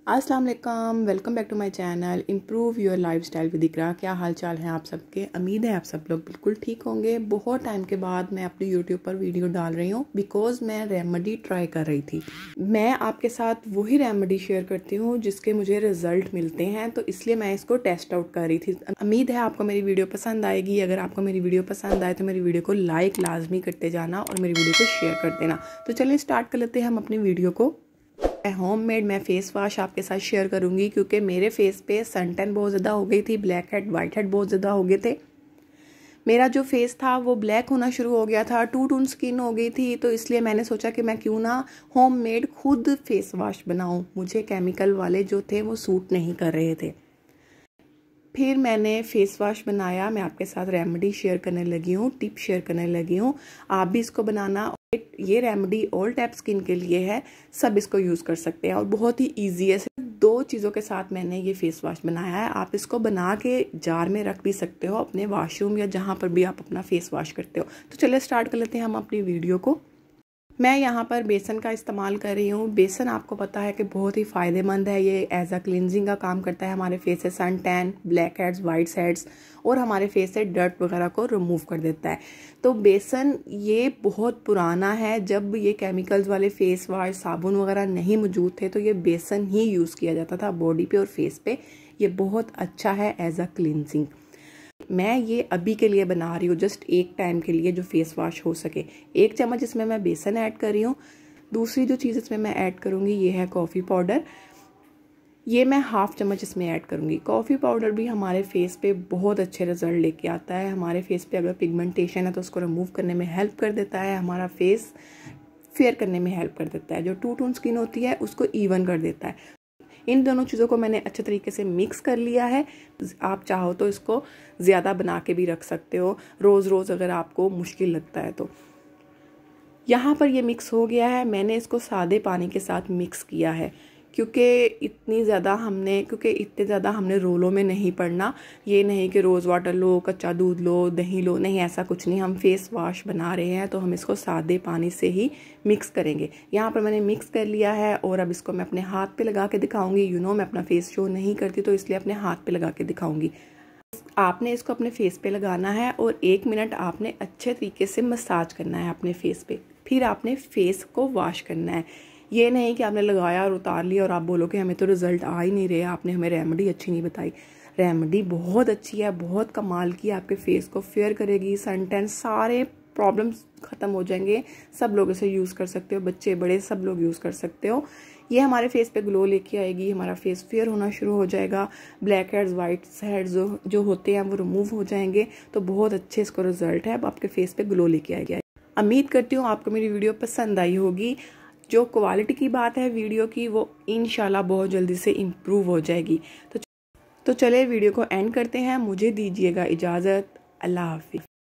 अस्सलाम वालेकुम, welcome back to my channel improve your lifestyle with Iqra. क्या हाल चाल है आप सबके? उम्मीद है आप सब लोग बिल्कुल ठीक होंगे। बहुत टाइम के बाद मैं अपनी यूट्यूब पर वीडियो डाल रही हूँ बिकॉज मैं रेमेडी ट्राई कर रही थी। मैं आपके साथ वही रेमेडी शेयर करती हूँ जिसके मुझे रिजल्ट मिलते हैं, तो इसलिए मैं इसको टेस्ट आउट कर रही थी। उम्मीद है आपको मेरी वीडियो पसंद आएगी। अगर आपको मेरी वीडियो पसंद आए तो मेरी वीडियो को लाइक लाजमी करते जाना और मेरी वीडियो को शेयर कर देना। तो चलिए स्टार्ट कर लेते हैं हम अपनी वीडियो को। होममेड मैं फेस वॉश आपके साथ शेयर करूंगी क्योंकि मेरे फेस पे सन टैन बहुत ज़्यादा हो गई थी, ब्लैक हेड वाइट हेड बहुत ज़्यादा हो गए थे। मेरा जो फेस था वो ब्लैक होना शुरू हो गया था, टू टोन स्किन हो गई थी। तो इसलिए मैंने सोचा कि मैं क्यों ना होममेड खुद फेस वॉश बनाऊं। मुझे केमिकल वाले जो थे वो सूट नहीं कर रहे थे। फिर मैंने फेस वॉश बनाया। मैं आपके साथ रेमेडी शेयर करने लगी हूँ, टिप शेयर करने लगी हूँ। आप भी इसको बनाना। ये रेमेडी ऑल टाइप स्किन के लिए है, सब इसको यूज़ कर सकते हैं और बहुत ही ईजी है। सिर्फ 2 चीज़ों के साथ मैंने ये फेस वॉश बनाया है। आप इसको बना के जार में रख भी सकते हो अपने वॉशरूम या जहाँ पर भी आप अपना फेस वॉश करते हो। तो चलिए स्टार्ट कर लेते हैं हम अपनी वीडियो को। मैं यहाँ पर बेसन का इस्तेमाल कर रही हूँ। बेसन आपको पता है कि बहुत ही फ़ायदेमंद है। ये एज अ क्लिनजिंग का काम करता है हमारे फेस से suntan, blackheads, whiteheads और हमारे फेस से डर्ट वगैरह को रिमूव कर देता है। तो बेसन ये बहुत पुराना है। जब ये केमिकल्स वाले फेस वॉश, साबुन वगैरह नहीं मौजूद थे तो ये बेसन ही यूज़ किया जाता था बॉडी पे और फेस पे। ये बहुत अच्छा है एज अ क्लिनजिंग। मैं ये अभी के लिए बना रही हूँ, जस्ट एक टाइम के लिए जो फेस वॉश हो सके। 1 चम्मच इसमें मैं बेसन ऐड कर रही हूँ। दूसरी जो चीज़ इसमें मैं ऐड करूँगी ये है कॉफ़ी पाउडर। ये मैं 1/2 चम्मच इसमें ऐड करूँगी। कॉफ़ी पाउडर भी हमारे फेस पे बहुत अच्छे रिजल्ट लेके आता है। हमारे फेस पे अगर पिगमेंटेशन है तो उसको रिमूव करने में हेल्प कर देता है। हमारा फेस फेयर करने में हेल्प कर देता है। जो टू टोन स्किन होती है उसको इवन कर देता है। इन दोनों चीज़ों को मैंने अच्छे तरीके से मिक्स कर लिया है। आप चाहो तो इसको ज़्यादा बना के भी रख सकते हो, रोज़ रोज़ अगर आपको मुश्किल लगता है तो। यहाँ पर ये मिक्स हो गया है। मैंने इसको सादे पानी के साथ मिक्स किया है क्योंकि इतने ज़्यादा हमने रोलों में नहीं पड़ना। ये नहीं कि रोज़ वाटर लो, कच्चा दूध लो, दही लो, नहीं ऐसा कुछ नहीं। हम फेस वॉश बना रहे हैं तो हम इसको सादे पानी से ही मिक्स करेंगे। यहाँ पर मैंने मिक्स कर लिया है और अब इसको मैं अपने हाथ पे लगा के दिखाऊंगी। मैं अपना फेस शो नहीं करती तो इसलिए अपने हाथ पे लगा के दिखाऊंगी। आपने इसको अपने फेस पे लगाना है और 1 मिनट आपने अच्छे तरीके से मसाज करना है अपने फेस पे। फिर आपने फेस को वॉश करना है। ये नहीं कि आपने लगाया और उतार लिया और आप बोलो कि हमें तो रिजल्ट आ ही नहीं रहे, आपने हमें रेमेडी अच्छी नहीं बताई। रेमेडी बहुत अच्छी है, बहुत कमाल की, आपके फेस को फेयर करेगी। सन टैन सारे प्रॉब्लम्स ख़त्म हो जाएंगे। सब लोग इसे यूज़ कर सकते हो, बच्चे बड़े सब लोग यूज़ कर सकते हो। ये हमारे फेस पे ग्लो लेके आएगी, हमारा फेस फेयर होना शुरू हो जाएगा। ब्लैक हेड्स, वाइट हेड्स जो होते हैं वो रिमूव हो जाएंगे। तो बहुत अच्छे इसको रिजल्ट है। अब आपके फेस पे ग्लो लेके आएगी। उम्मीद करती हूँ आपको मेरी वीडियो पसंद आई होगी। जो क्वालिटी की बात है वीडियो की वो इंशाल्लाह बहुत जल्दी से इम्प्रूव हो जाएगी। तो चलिए वीडियो को एंड करते हैं। मुझे दीजिएगा इजाज़त। अल्लाह हाफिज़।